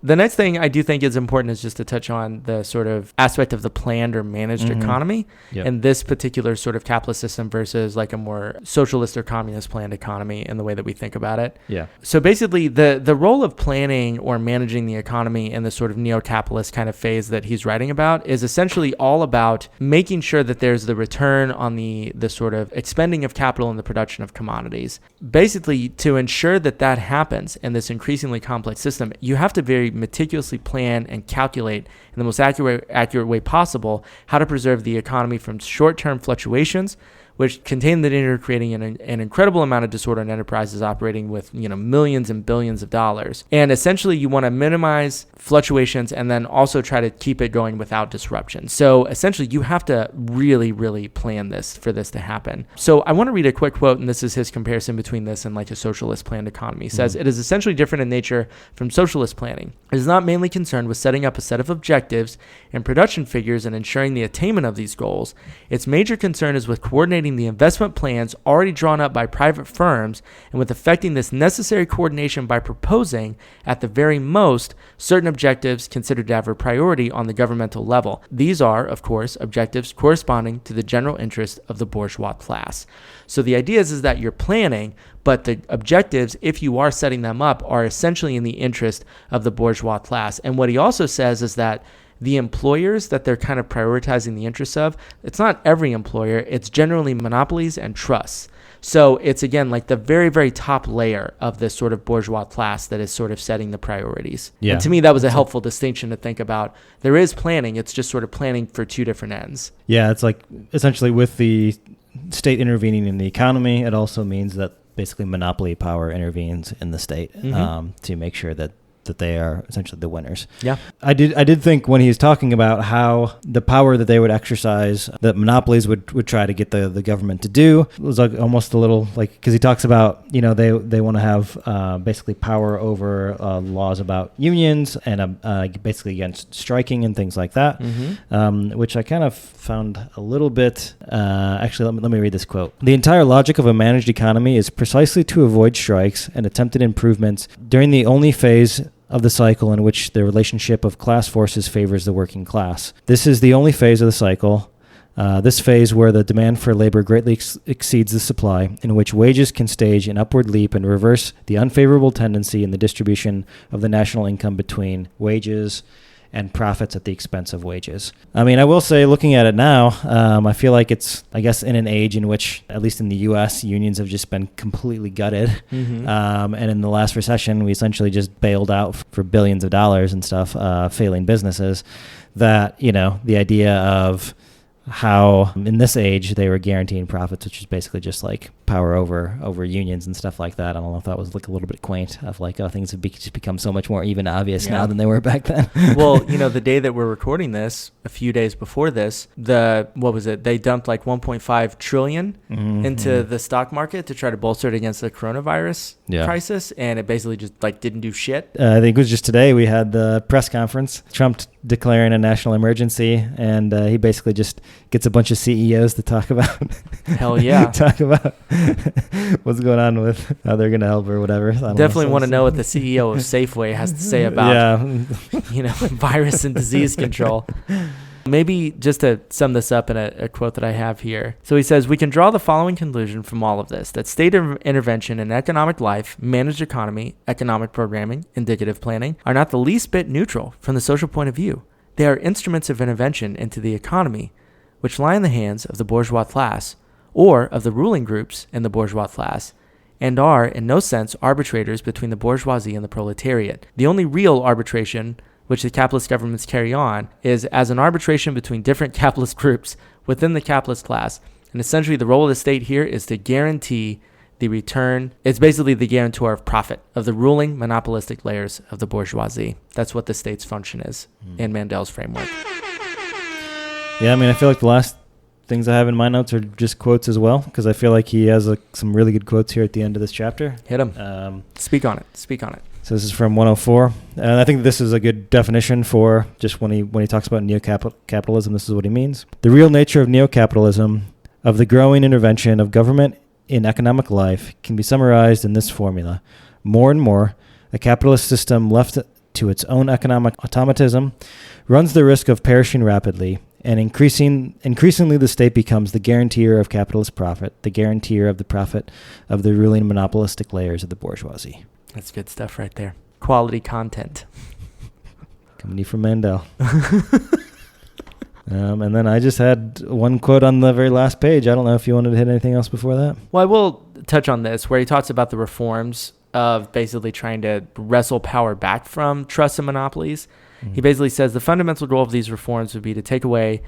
The next thing I do think is important is just to touch on the sort of aspect of the planned or managed economy and this particular sort of capitalist system versus like a more socialist or communist planned economy in the way that we think about it. Yeah. So basically the role of planning or managing the economy in the sort of neo-capitalist kind of phase that he's writing about is essentially all about making sure that there's the return on the sort of expending of capital and the production of commodities. Basically, to ensure that happens in this increasingly complex system, you have to very meticulously plan and calculate in the most accurate way possible how to preserve the economy from short-term fluctuations, which contain the danger of creating an incredible amount of disorder in enterprises operating with millions and billions of dollars. And essentially, you want to minimize fluctuations and then also try to keep it going without disruption. So essentially, you have to really, really plan this for this to happen. So I want to read a quick quote, and this is his comparison between this and like a socialist planned economy. He says, "It is essentially different in nature from socialist planning. It is not mainly concerned with setting up a set of objectives and production figures and ensuring the attainment of these goals. Its major concern is with coordinating the investment plans already drawn up by private firms and with effecting this necessary coordination by proposing, at the very most, certain objectives considered to have a priority on the governmental level. These are, of course, objectives corresponding to the general interest of the bourgeois class." So the idea is that you're planning, but the objectives, if you are setting them up, are essentially in the interest of the bourgeois class. And what he also says is that the employers that they're kind of prioritizing the interests of, it's not every employer, it's generally monopolies and trusts. So it's, again, like the very, very top layer of this sort of bourgeois class that is sort of setting the priorities. Yeah. And to me, that was a helpful distinction to think about. There is planning, it's just sort of planning for two different ends. Yeah, it's like essentially with the state intervening in the economy, it also means that basically monopoly power intervenes in the state to make sure that they are essentially the winners. Yeah. I did think when he was talking about how the power that they would exercise, that monopolies would try to get the government to do, it was like almost a little like, because he talks about, they want to have basically power over laws about unions and basically against striking and things like that, which I kind of found a little bit, actually, let me read this quote. "The entire logic of a managed economy is precisely to avoid strikes and attempted improvements during the only phase of the cycle in which the relationship of class forces favors the working class. This is the only phase of the cycle This phase where the demand for labor greatly exceeds the supply, in which wages can stage an upward leap and reverse the unfavorable tendency in the distribution of the national income between wages and profits at the expense of wages. I mean, I will say, looking at it now, I feel like it's, I guess, in an age in which, at least in the U.S., unions have just been completely gutted. Mm-hmm. And in the last recession, we essentially just bailed out for billions of dollars and stuff, failing businesses. That, you know, the idea of how in this age they were guaranteeing profits, which is basically just like power over unions and stuff like that. I don't know if that was like a little bit quaint of like, oh, things have just become so much more even obvious now than they were back then. Well, you know, the day that we're recording this, a few days before this, they dumped like 1.5 trillion into the stock market to try to bolster it against the coronavirus crisis, and it basically just like didn't do shit. I think it was just today we had the press conference, Trump declaring a national emergency, and he basically just gets a bunch of CEOs to talk about talk about what's going on with how they're going to help or whatever. Definitely want to know what the CEO of Safeway has to say about you know, virus and disease control. Maybe just to sum this up in a quote that I have here. So he says, we can draw the following conclusion from all of this, that state intervention in economic life, managed economy, economic programming, indicative planning, are not the least bit neutral from the social point of view. They are instruments of intervention into the economy, which lie in the hands of the bourgeois class, or of the ruling groups in the bourgeois class, and are in no sense arbitrators between the bourgeoisie and the proletariat. The only real arbitration which the capitalist governments carry on is as an arbitration between different capitalist groups within the capitalist class. And essentially the role of the state here is to guarantee the return. It's basically the guarantor of profit of the ruling monopolistic layers of the bourgeoisie. That's what the state's function is in Mandel's framework. Yeah, I mean, I feel like the last things I have in my notes are just quotes as well, because I feel like he has some really good quotes here at the end of this chapter. Hit him. Speak on it. So this is from 104, and I think this is a good definition for just when he talks about neo-capitalism. This is what he means: the real nature of neo-capitalism, of the growing intervention of government in economic life, can be summarized in this formula: more and more, a capitalist system left to its own economic automatism runs the risk of perishing rapidly, and increasingly the state becomes the guarantor of capitalist profit, the guarantor of the profit of the ruling monopolistic layers of the bourgeoisie. That's good stuff right there. Quality content. Coming from Mandel. And then I just had one quote on the very last page. I don't know if you wanted to hit anything else before that. Well, I will touch on this, where he talks about the reforms of basically trying to wrestle power back from trusts and monopolies. He basically says the fundamental goal of these reforms would be to take away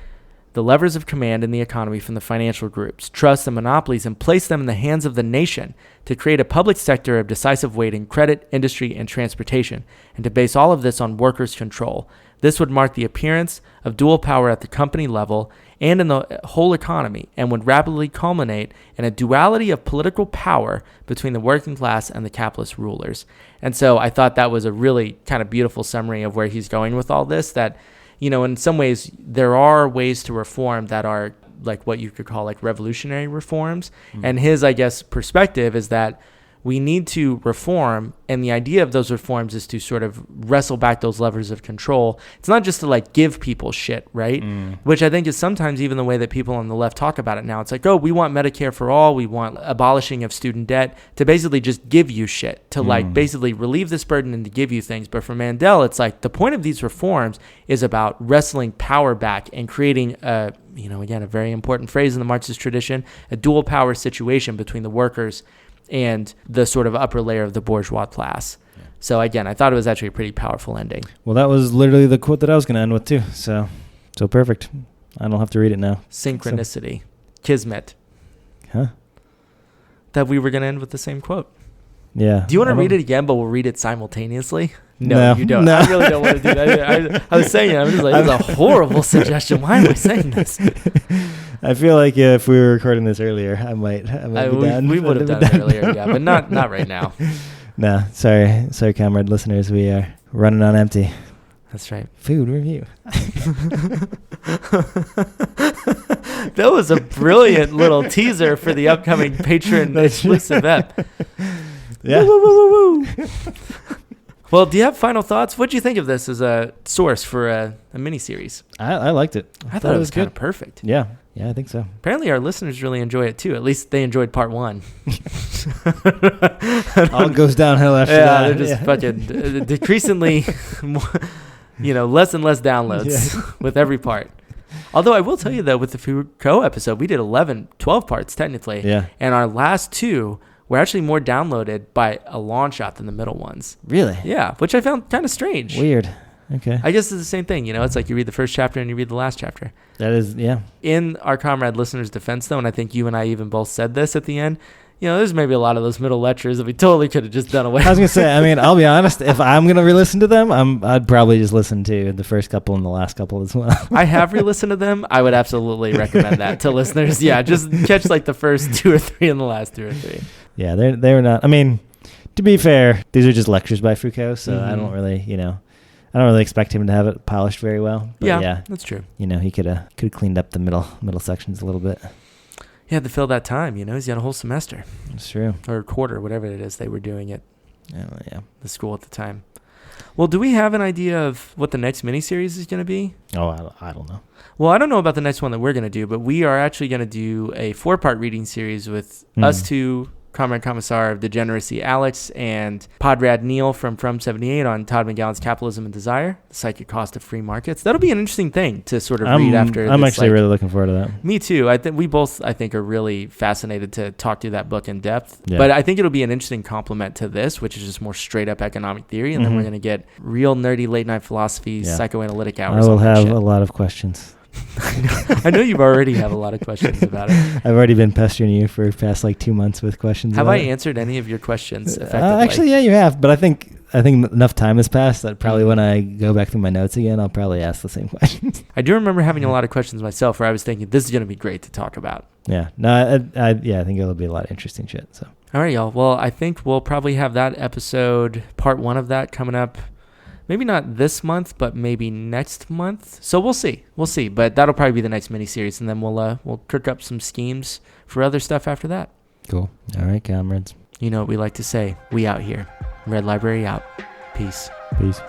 the levers of command in the economy from the financial groups, trusts, and monopolies, and place them in the hands of the nation to create a public sector of decisive weight in credit, industry, and transportation, and to base all of this on workers' control. This would mark the appearance of dual power at the company level and in the whole economy, and would rapidly culminate in a duality of political power between the working class and the capitalist rulers. And so I thought that was a really kind of beautiful summary of where he's going with all this, that, you know, in some ways there are ways to reform that are like what you could call like revolutionary reforms. And his, I guess, perspective is that we need to reform, and the idea of those reforms is to sort of wrestle back those levers of control. It's not just to like give people shit, right? Which I think is sometimes even the way that people on the left talk about it now. It's like, oh, we want Medicare for all, we want abolishing of student debt, to basically just give you shit, to like basically relieve this burden and to give you things. But for Mandel, it's like the point of these reforms is about wrestling power back and creating a, you know, again, a very important phrase in the Marxist tradition, a dual power situation between the workers and the sort of upper layer of the bourgeois class. Yeah. So again, I thought it was actually a pretty powerful ending. Well, that was literally the quote that I was going to end with too. So perfect. I don't have to read it now. Synchronicity. Kismet. Huh? That we were going to end with the same quote. Yeah. Do you want to read it again, but we'll read it simultaneously? No, you don't. No. I really don't want to do that. I was saying it. I'm just like, this is a horrible suggestion. Why am I saying this? I feel like if we were recording this earlier, I might be done. We would have done it earlier, yeah, but not right now. No, sorry, comrade listeners. We are running on empty. That's right. Food review. That was a brilliant little teaser for the upcoming patron exclusive ep. Yeah. Woo, woo, woo, woo. Well, do you have final thoughts? What do you think of this as a source for a mini-series? I liked it. I thought it was kind of perfect. Yeah. Yeah, I think so. Apparently our listeners really enjoy it too. At least they enjoyed part 1. All goes downhill after Yeah, that. they're just fucking decreasingly, less and less downloads with every part. Although I will tell you, though, with the Foucault episode, we did 12 parts technically. Yeah. And our last 2 were actually more downloaded by a long shot than the middle ones. Really? Yeah, which I found kind of strange. Weird. Okay. I guess it's the same thing. It's like you read the first chapter and you read the last chapter. That is, yeah. In our comrade listener's defense, though, and I think you and I even both said this at the end, there's maybe a lot of those middle lectures that we totally could have just done away with. I was going to say, I mean, I'll be honest, if I'm going to re-listen to them, I'd probably just listen to the first couple and the last couple as well. I have re-listened to them. I would absolutely recommend that to listeners. Yeah, just catch like the first 2 or 3 and the last 2 or 3. Yeah, they were not, I mean, to be fair, these are just lectures by Foucault, so Mm-hmm. I don't really expect him to have it polished very well. But yeah, that's true. He could have cleaned up the middle sections a little bit. He had to fill that time, he's got a whole semester. That's true. Or a quarter, whatever it is they were doing at Yeah. the school at the time. Well, do we have an idea of what the next miniseries is going to be? Oh, I don't know. Well, I don't know about the next one that we're going to do, but we are actually going to do a 4-part reading series with us two, Comrade Commissar of Degeneracy Alex and Podrad Neil from 78 on Todd McGowan's Capitalism and Desire, the Psychic Cost of Free Markets. That'll be an interesting thing to sort of read after. I'm actually really looking forward to that. Me too. I think we both, are really fascinated to talk through that book in depth. Yeah. But I think it'll be an interesting complement to this, which is just more straight up economic theory. And then we're going to get real nerdy late night philosophy, psychoanalytic hours. I will have a lot of questions. I know you already have a lot of questions about it. I've already been pestering you for the past 2 months with questions. Have I answered any of your questions effectively? Actually, yeah, you have. But I think enough time has passed that probably when I go back through my notes again, I'll probably ask the same questions. I do remember having a lot of questions myself where I was thinking, this is going to be great to talk about. Yeah. No, I think it'll be a lot of interesting shit. So. All right, y'all. Well, I think we'll probably have that episode, part 1 of that, coming up. Maybe not this month, but maybe next month. So we'll see. But that'll probably be the next miniseries, and then we'll cook up some schemes for other stuff after that. Cool. All right, comrades. You know what we like to say. We out here. Red Library out. Peace. Peace.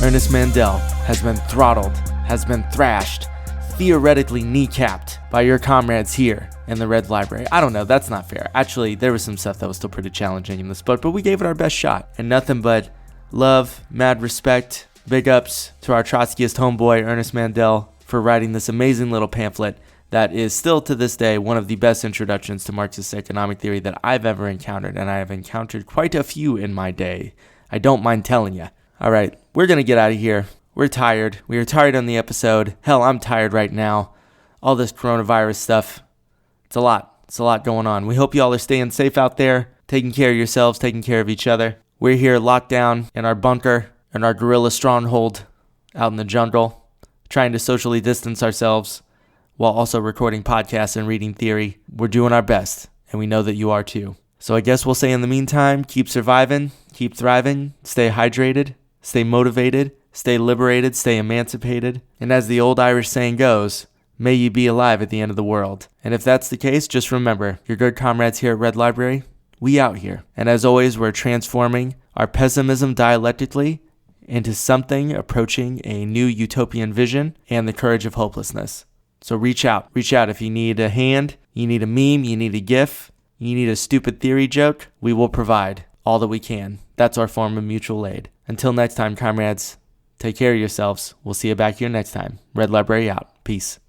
Ernest Mandel has been throttled, has been thrashed, theoretically kneecapped by your comrades here in the Red Library. I don't know, that's not fair. Actually, there was some stuff that was still pretty challenging in this book, but we gave it our best shot. And nothing but love, mad respect, big ups to our Trotskyist homeboy, Ernest Mandel, for writing this amazing little pamphlet that is still to this day one of the best introductions to Marxist economic theory that I've ever encountered, and I have encountered quite a few in my day. I don't mind telling you. All right, we're going to get out of here. We're tired. We were tired on the episode. Hell, I'm tired right now. All this coronavirus stuff. It's a lot. It's a lot going on. We hope you all are staying safe out there, taking care of yourselves, taking care of each other. We're here locked down in our bunker, in our guerrilla stronghold out in the jungle, trying to socially distance ourselves while also recording podcasts and reading theory. We're doing our best, and we know that you are too. So I guess we'll say in the meantime, keep surviving, keep thriving, stay hydrated, stay motivated, stay liberated, stay emancipated. And as the old Irish saying goes, may you be alive at the end of the world. And if that's the case, just remember, your good comrades here at Red Library, we out here. And as always, we're transforming our pessimism dialectically into something approaching a new utopian vision and the courage of hopelessness. So reach out. Reach out if you need a hand, you need a meme, you need a GIF, you need a stupid theory joke. We will provide all that we can. That's our form of mutual aid. Until next time, comrades, take care of yourselves. We'll see you back here next time. Red Library out. Peace.